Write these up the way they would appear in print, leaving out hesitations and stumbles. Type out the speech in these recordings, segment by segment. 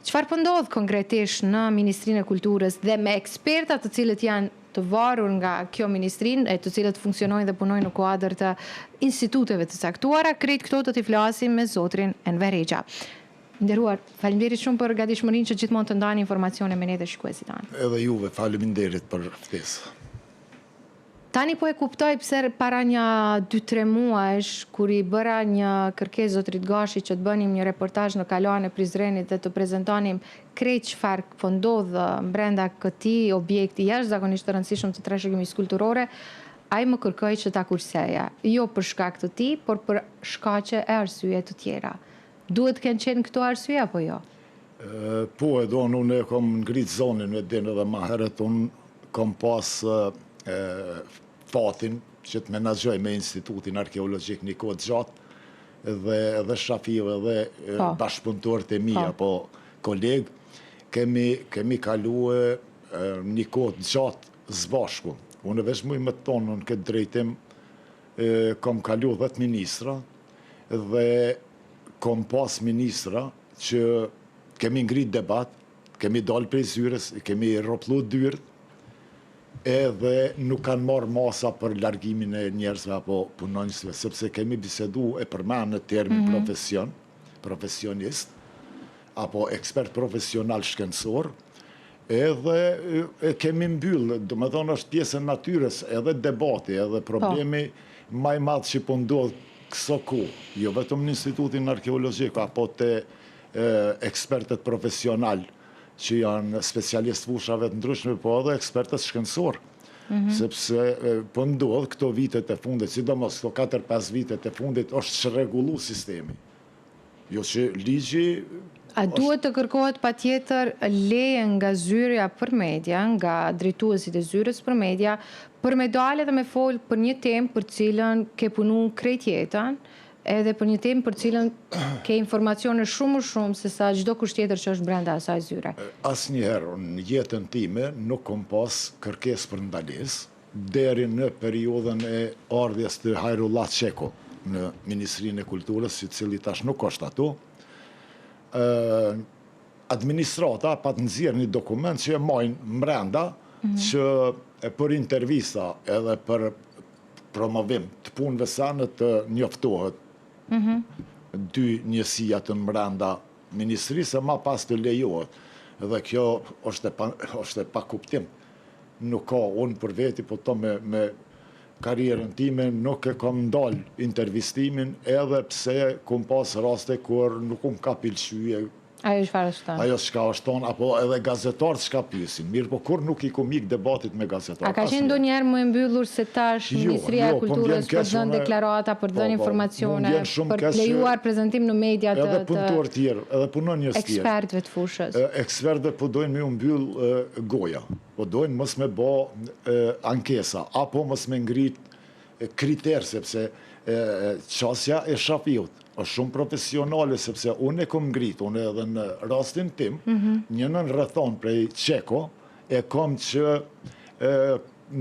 Çfarë po ndodh konkretisht në Ministrinë e Kulturës dhe me ekspertat të cilët janë të varur nga kjo ministrinë, e të cilët funksionojnë dhe punojnë në kuadër të instituteve të caktuara, krejt këto të t'i flasim me zotrin Enver Rexha. Nderuar, faleminderit shumë për gatishmërinë që gjithmonë të ndani informacione me ne dhe shikuesit tanë. Edhe juve, faleminderit për ftesë. Tani po e kuptoj pse para një 2-3 muajsh, kur i bëra një kërkesë zotrit Gashi që të bënim një reportazh në Kalanë e Prizrenit dhe të prezantonim krejt çfarë po ndodh brenda këtij objekti jashtëzakonisht të rëndësishëm të trashëgimisë kulturore, ai më kërkoi që ta kurseja, jo për shkak të tij, por për shkaqe e arsye të tjera. Duhet të kenë qenë këto arsye apo jo? Po, unë e kom ngrit zonën me din edhe më herët, unë kom pas fatin që të menaxhoj me Institutin Arkeologjik Nikos Gjatë dhe shafive dhe bashkëpunëtorët e mi apo kolegë, kemi kaluar një kohë gjatë zbashku. Unë veç muj me tonë në këtë drejtim kom kalu 10 ministra dhe kom pas ministra që kemi ngrit debat, kemi dalë prej zyres, kemi rroplu dyrët, edhe nuk kanë marrë masa për largimin e njerëzve apo punonjësve, sepse kemi bisedu e përmenë në termin profesionist, apo ekspert profesional shkencor, edhe kemi mbyllë, do me thonë është pjesën natyres, edhe debati, edhe problemi maj madhë që po ndodhë këso ku, jo vetëm në Institutin Arkeologjik, apo të ekspertet profesional, që janë specialist fushave të ndryshme, po edhe ekspertët shkencor. Sepse po ndodhë këto vitet e fundit, sidomos këto 4-5 vitet e fundit, është çrregullu sistemi. Jo që ligji... A duhet të kërkohet patjetër leje nga zyrja për media, nga drejtuesit e zyrës për media, për me dalë dhe me folë për një temë për cilën ke punu krejt jetën, edhe për një temë për cilën ke informacione shumë se sa çdo kusht tjetër që është brenda asaj zyre. Asnjëherë në jetën time nuk kom pas kërkesë për ndalesë, deri në periudhën e ardhjes të Hajrullah Çeko në Ministrinë e Kulturës, i cili tash nuk është ato. Administrata pa të nxjerrë një dokument që e majnë mbrenda, që për intervista edhe për promovim të punëve sanë të njoftohet dy njësia të mbrenda ministrisë, ma pas të lejohet. Dhe kjo është e pa kuptim. Nuk ka unë për veti, po to me karierën time nuk e kam ndalë intervistimin, edhe pse kom pas raste kur nuk ka pëlqyer ajo çfarë është tonë? Ajo çka është tonë, apo edhe gazetarët çka pyesin. Mirë, po kur nuk i kom ik debatit me gazetarët. A ka qenë ndonjëherë më e mbyllur se tash Ministria e Kulturës për dhënë deklarata, për dhënë informacione, për të lejuar prezantim në media të edhe punëtor tjerë, edhe punonjës tjerë. Ekspertëve të fushës. Ekspertët po dojnë me u mbyll goja. Po dojnë mos me bë ankesa, apo mos me ngrit kriter, sepse qasja e shafiut është shumë profesionale, sepse unë e kom ngrit, unë edhe në rastin tim, një nën rrethon prej Çeko, e kom që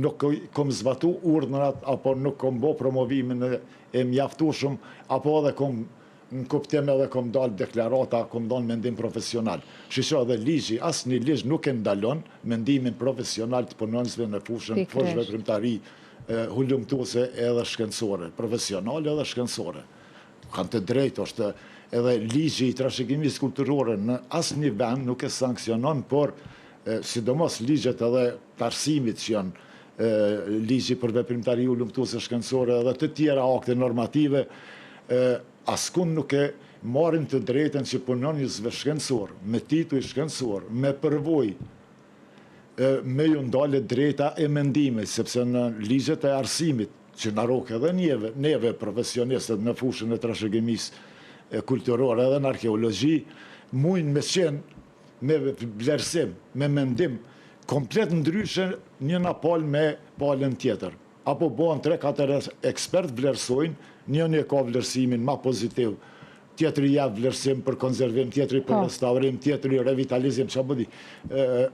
nuk kom zbatu urdhrat, apo nuk kom bo promovimin e mjaftueshëm, apo edhe kom në kuptim edhe kom dalë deklarata, kom dalë mendim profesional. Shisho edhe ligji, asnjë ligj nuk e ndalon mendimin profesional të punonjësve në fushën veprimtari, hulumtuese edhe shkencore, profesionale edhe shkencore. Kanë të drejtë, është edhe ligji i trashëgimisë kulturore në asnjë vend nuk e sankcionon, por sidomos ligjet edhe të arsimit që janë ligji për veprimtari hulumtuese shkencore edhe të tjera akte normative, askund nuk e marrin të drejtën që punonjësve shkencor, me titull shkencor, me përvojë, me ju ndale drejta e mendimit, sepse në ligjet e arsimit, që në roke edhe neve profesionistët në fushën e trashëgimisë kulturore edhe në arkeologji, mujnë me qenë me vlerësim, me mendim, komplet ndryshe njëna palë me palën tjetër. Apo bohen 3-4 ekspert vlerësojnë, njëni e ka vlerësimin ma pozitiv, tjetëri javë vlerësim për konservim, tjetëri për restaurim, tjetëri revitalizim, që apo di,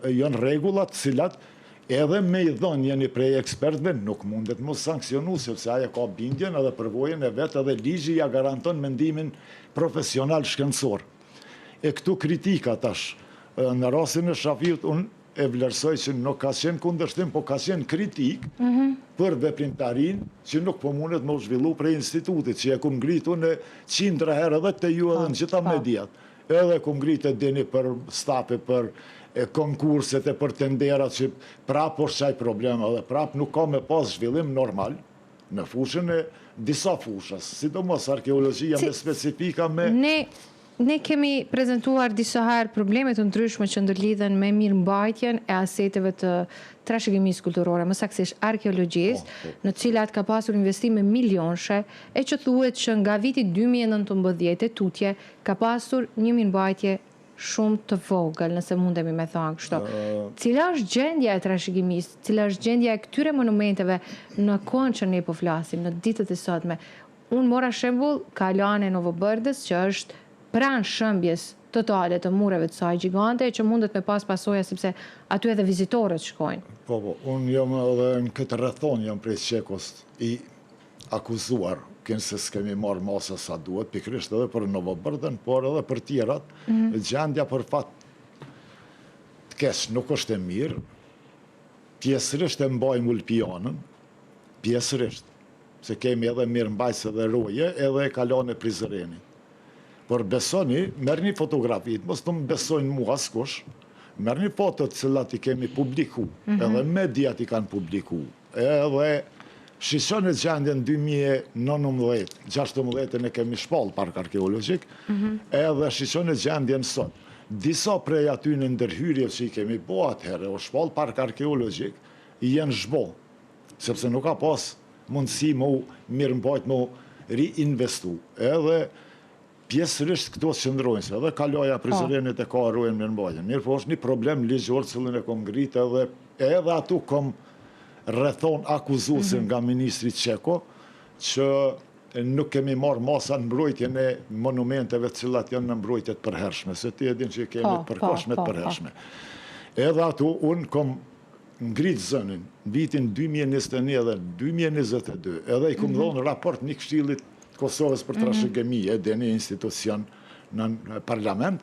janë regullat cilat edhe me i dhënë jeni prej ekspertve, nuk mundet mos sankcionu, sepse aja ka bindjen edhe përvojën e vetë, edhe ligji ja garanton mendimin profesional shkencor. E këtu kritika tash, në rastin e Shafiut, unë e vlerësoj që nuk ka qenë kundërshtim, po ka qenë kritik për veprimtarin që nuk po mundet më zhvillu prej institutit, që e kum ngritu në 100 herë edhe të ju edhe në gjitha mediat. Edhe kum ngritë e dini për stape, për konkurset e për tenderat që prap është qaj problem, edhe prap nuk ka me pas zhvillim normal në fushën e disa fushës, sidomos arkeologjia me specifika me... Ne kemi prezentuar disa herë problemet të ndryshme që ndërlidhen me mirëmbajtjen e aseteve të trashëgimisë kulturore, më saktësisht arkeologjisë, në cilat ka pasur investime milionshë, e që thuhet që nga viti 2019 e tutje ka pasur një mirëmbajtje shumë të vogël, nëse mundemi me thonë kështu. Cila është gjendja e trashëgimisë, cila është gjendja e këtyre monumenteve në kohën që ne po flasim, në ditët e sotme? Unë mora shembull Kalane Novobërdës, që është pranë shëmbjes totale të mureve të saj gjigante, që mundet me pas pasoja, sepse aty edhe vizitorët shkojnë. Po, unë jam edhe në këtë rrethon, jam prej Qekos i akuzuar, kënë se s'kemi marrë masa sa duhet, pikrisht edhe për Novobërdën, por edhe për tjerat, gjendja për fat të kesh nuk është e mirë, pjesërisht e mbajmë Ulpianën, pjesërisht, se kemi edhe mirëmbajtës edhe roje, edhe e Kalane Prizreni. Por besoni, merë një fotografit, mos të më besojnë mua askush, merë një fotot cilat i kemi publiku, edhe mediat i kanë publiku, edhe shishon e gjendjen 2019-16 e kemi shpall park arkeologjik, edhe shishon e gjendjen sot. Disa prej aty në ndërhyrje që i kemi po atëherë, o shpall park arkeologjik, i jenë zhbo, sepse nuk ka pas mundësi më mirëmbajt, më reinvestu. Edhe pjesërisht këto qëndrojnë, edhe Kaloja Prizrenit e ka arrojnë mirëmbajtjen. Mirë po është një problem ligjor cilën e kom ngritë edhe atu kom rrethon akuzusin nga Ministri Qeko, që nuk kemi marrë masa në mbrojtjen e monumenteve cilat janë në mbrojtjet përhershme, se ti edhin që kemi përkohshmet përhershme. Edhe atu unë kom ngritë zënin, vitin 2021 dhe 2022, edhe i kom dhonë raport një këshillit Kosovës për trashëgimie, dhe një institucion në parlament,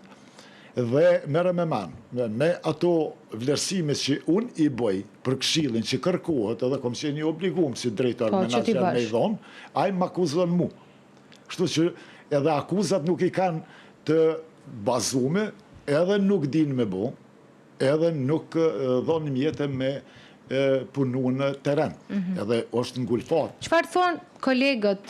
dhe mere me manë, me ato vlerësime që unë i bëj për këshillin që kërkohet, edhe kom që një obligum si drejtor menaxher me i dhonë, a i më akuzon mu. Kështu që edhe akuzat nuk i kanë të bazume, edhe nuk din me bo, edhe nuk dhonë mjetë me punu në teren, edhe është ngulfat. Çfarë thonë kolegët,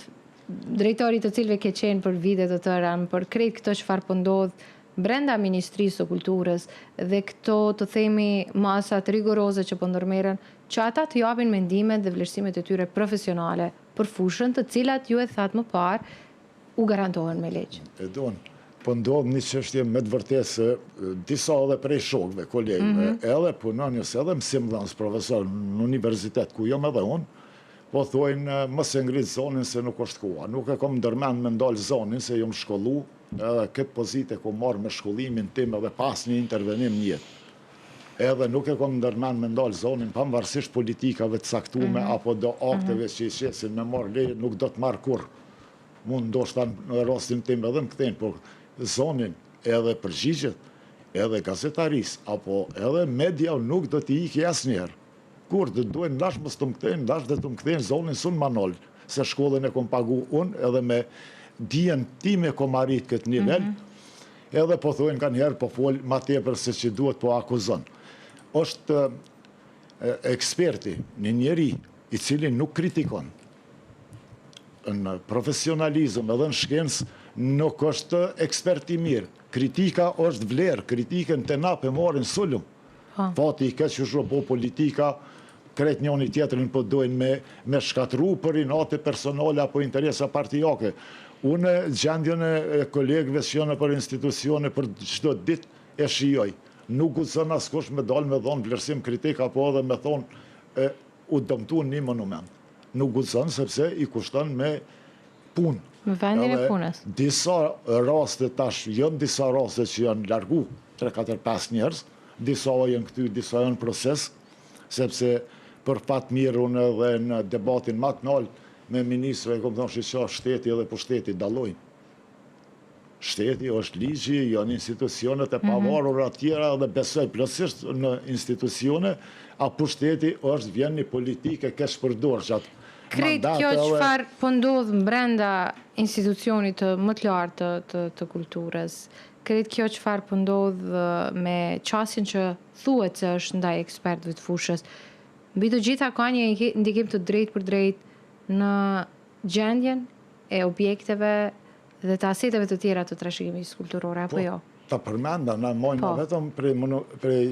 drejtorit të cilëve ke qenë për vite të tëra, për krejt këto çfarë po ndodh brenda Ministrisë së Kulturës dhe këto të themi masat rigoroze që po ndërmerren, që ata të japin mendimet dhe vlerësimet e tyre profesionale për fushën të cilat ju e thatë më parë u garantohen me ligj. E donë, po ndodh një çështje me të vërtetë se disa edhe prej shokëve, kolegëve, edhe punonjës, edhe mësimdhënës profesor në universitet ku jam edhe unë, po thojnë, mos e ngrit zonin se nuk është koha. Nuk e kom ndërmend me ndalë zonin se jom shkollu, edhe këtë pozite kom marrë me shkollimin tim edhe pas një intervenim njët. Edhe nuk e kom ndërmend me ndalë zonin, pavarësisht politikave të caktume, apo do akteve që i shesin me marrë leje, nuk do të marrë kur. Mund ndoshta në rastin tim edhe më këthen, por zonin edhe përgjigjet, edhe gazetaris, apo edhe media nuk do t'i iki asnjëherë. Kur të dojnë, ndash mës të më këtejnë, ndash dhe të më këtejnë zonin sun manol, se shkollën e kom pagu unë, edhe me dijen time kom arrit këtë nivel, edhe po thojnë ka njerë po folë ma tepër se që duhet po akuzon. Është eksperti, një njeri i cili nuk kritikon, në profesionalizëm edhe në shkencë, nuk është ekspert i mirë. Kritika është vlerë, kritikën të na për morin sullum. Fati i këtë që shro po politika, krejt njoni tjetërin po dojnë me shkatru për inate personale apo interesa partijake. Unë gjendjën e kolegëve që janë për institucione për çdo ditë e shijoj. Nuk guxon askush me dalë me dhonë vlerësim kritik apo edhe me thonë u dëmtu një monument. Nuk guxon sepse i kushton me punë. Me vendin e punës. Disa raste tash, janë disa raste që janë largu 3-4-5 njerëz, disa janë këty, disa janë proces, sepse për fat mirë unë edhe në debatin më të lartë me ministre, kom thonë që shteti edhe pushteti dallojnë. shteti, është ligji, janë institucionet e pavarura tjera dhe besoj plotësisht në institucione, apo shteti është vjen një politike keq përdorur gjatë Kretë kjo çfarë po ndodh brenda institucionit të më të lartë të kulturës, kretë kjo çfarë po ndodh me qasjen që thuhet se është ndaj ekspertëve të fushës, mbi të gjitha ka një ndikim të drejtë për drejtë në gjendjen e objekteve dhe të aseteve të tjera të trashëgimisë kulturore, apo jo? Ta përmenda, na mojnë vetëm prej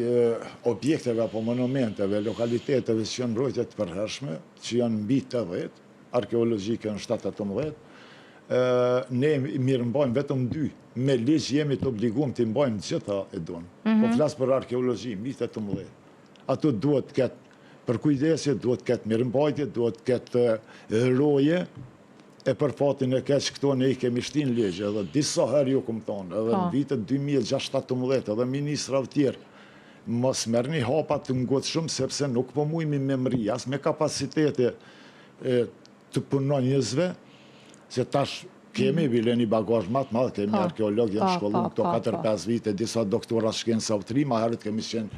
objekteve apo monumenteve, lokaliteteve që janë mbrojtje të përhershme, që janë mbi 80, arkeologjike në 7-18, ne mirëmbajmë vetëm 2. Me ligj jemi të obliguar të mbajmë gjitha e donë. Po flas për arkeologji, mbi 18. Ato duhet të ketë përkujdesje, duhet të ketë mirëmbajtje, duhet të ketë roje, e për fatin e keq këto ne I kemi shtin ligje, edhe disa herë ju këmë thonë, edhe në vitet 2016, edhe ministra të tjerë, mos merrni hapa të ngutshëm, sepse nuk po mujmi me mri, as me kapacitete të punonjësve, se tash kemi bile një bagazh më të madh, kemi arkeologë janë shkolluar këto 4-5 vite, disa doktora shkenca utri, ma herët kemi qenë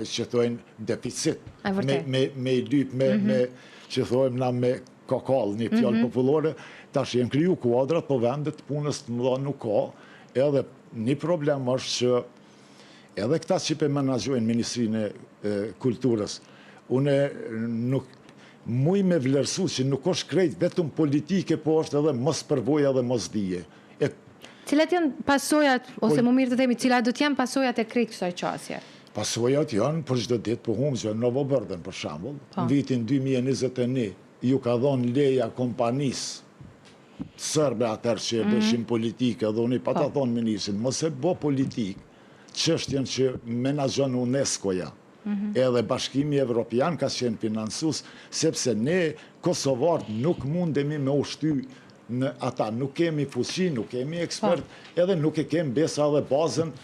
që thojnë deficit, me I lyp, me që thojmë na me kakall, një fjallë popullore, tash jenë kriju kuadrat, po vendet punës të mëdha nuk ka, edhe një problem është që edhe këta që pe menaxhojnë Ministrinë e Kulturës, une nuk muj me vlerësu që nuk është krejt vetëm politike, po është edhe mos përvoja dhe mos dije. Cilat janë pasojat, ose më mirë të themi, cilat do t'janë pasojat e krejt kësaj qasje? Pasojat janë për çdo ditë për humbje, Novo Bërden për shembull, në vitin 2021 ju ka dhonë leja kompanisë sërbe atër që e bëshim politike, dhe unë I pa ta thonë ministrin, mos e bo politik, çështjen që menaxhon UNESCO-ja, edhe Bashkimi Evropian ka qenë financues, sepse ne, Kosovarët, nuk mundemi me ushty në ata, nuk kemi fuqi, nuk kemi ekspert, edhe nuk e kemi besa dhe bazën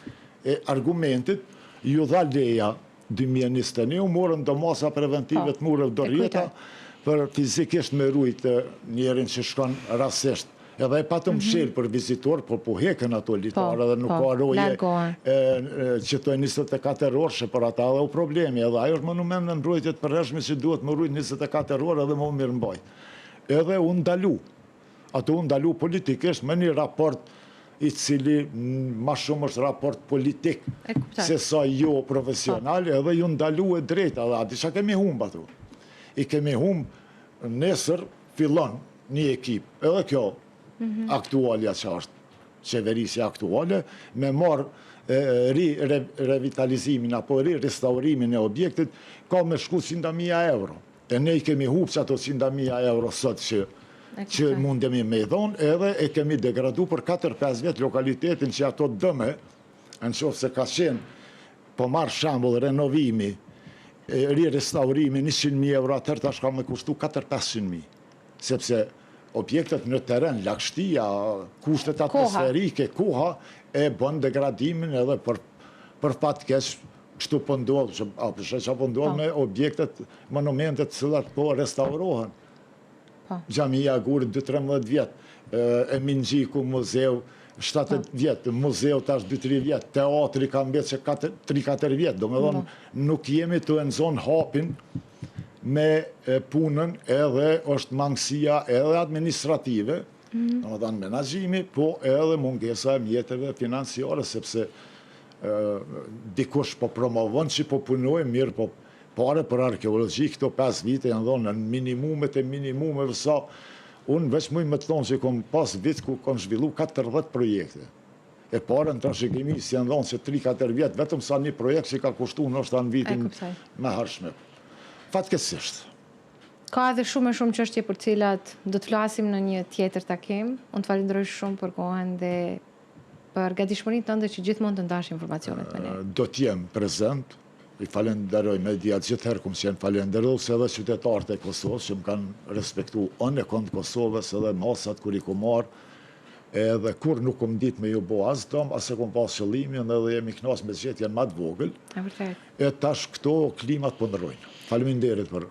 e argumentit, ju dha leja 2021, u morën do masa preventive të murë dorjeta, për fizikisht me rujt njerin që shkon rasisht. Edhe e patëm mshel për vizitor, por po heken ato litarë, edhe nuk ka roje që to e 24 orë, për ata edhe u problemi. Edhe ajo është monument në mbrojtjet përhershme që duhet më rujt 24 orë edhe më mirë mbaj. Edhe unë ndalu. Ato unë ndalu politikisht me një raport I cili ma shumë është raport politik, se sa jo profesional, edhe ju ndalu e drejta, dhe ati që kemi humbë ato. I kemi humbë nesër fillon një ekip, edhe kjo aktualja që është qeverisja aktuale, me marë revitalizimin apo restaurimin e objektit, ka me shku 100.000 euro. E ne I kemi humbë që ato 100.000 euro sot që mundemi me I dhonë, edhe e kemi degradu për 4-5 vjetë lokalitetin që ato dëme, në qofë se ka qenë, po marë shambull renovimi, restaurimi 100.000 euro, atër tash ka me kushtu 4-500.000, sepse objektet në teren, lagështia, kushtet atmosferike, koha, e bën degradimin edhe për fat keq, kështu pëndodhë, që pëndodhë me objektet, monumentet cilat po restaurohen. Gjamia Gurit 2-13 vjetë, e Mingjiku muzeu 7 vjetë, muzeu tash 2-3 vjetë, teatri ka mbet që 3-4 vjetë, do me dhonë nuk jemi të enzon hapin me punën edhe është mangësia edhe administrative, do me dhonë menaxhimi, po edhe mungesa e mjeteve financiare, sepse dikush po promovon që po punoj mirë, po pare për arkeologji, këto 5 vite janë dhonë në minimumet e minimumeve sa, unë veç muj me të thonë që kom pas vit ku kom zhvillu 40 projekte. E pare në trashëgimisë janë dhonë që 3-4 vjetë, vetëm sa një projekt që ka kushtu në është në vitin me hershme. Fatkeqësisht. Ka edhe shumë e shumë çështje për cilat do të flasim në një tjetër takim. Unë të falenderoj shumë për kohën dhe për gatishmërinë tënde që gjithmonë të ndash informacionet me ne. Do t'jem prezent. I falenderoj mediat gjithherë këmë qenë falenderues edhe qytetarët e Kosovës që më kanë respektu anë e këndë Kosovës edhe masat kur I ku marë, edhe kur nuk këmë ditë me ju bo as dëm, as e këmë pas qëllimin edhe jemi knas me gjithjen ma të vogël, e tash këto klimat pëndrojnë. Faleminderit për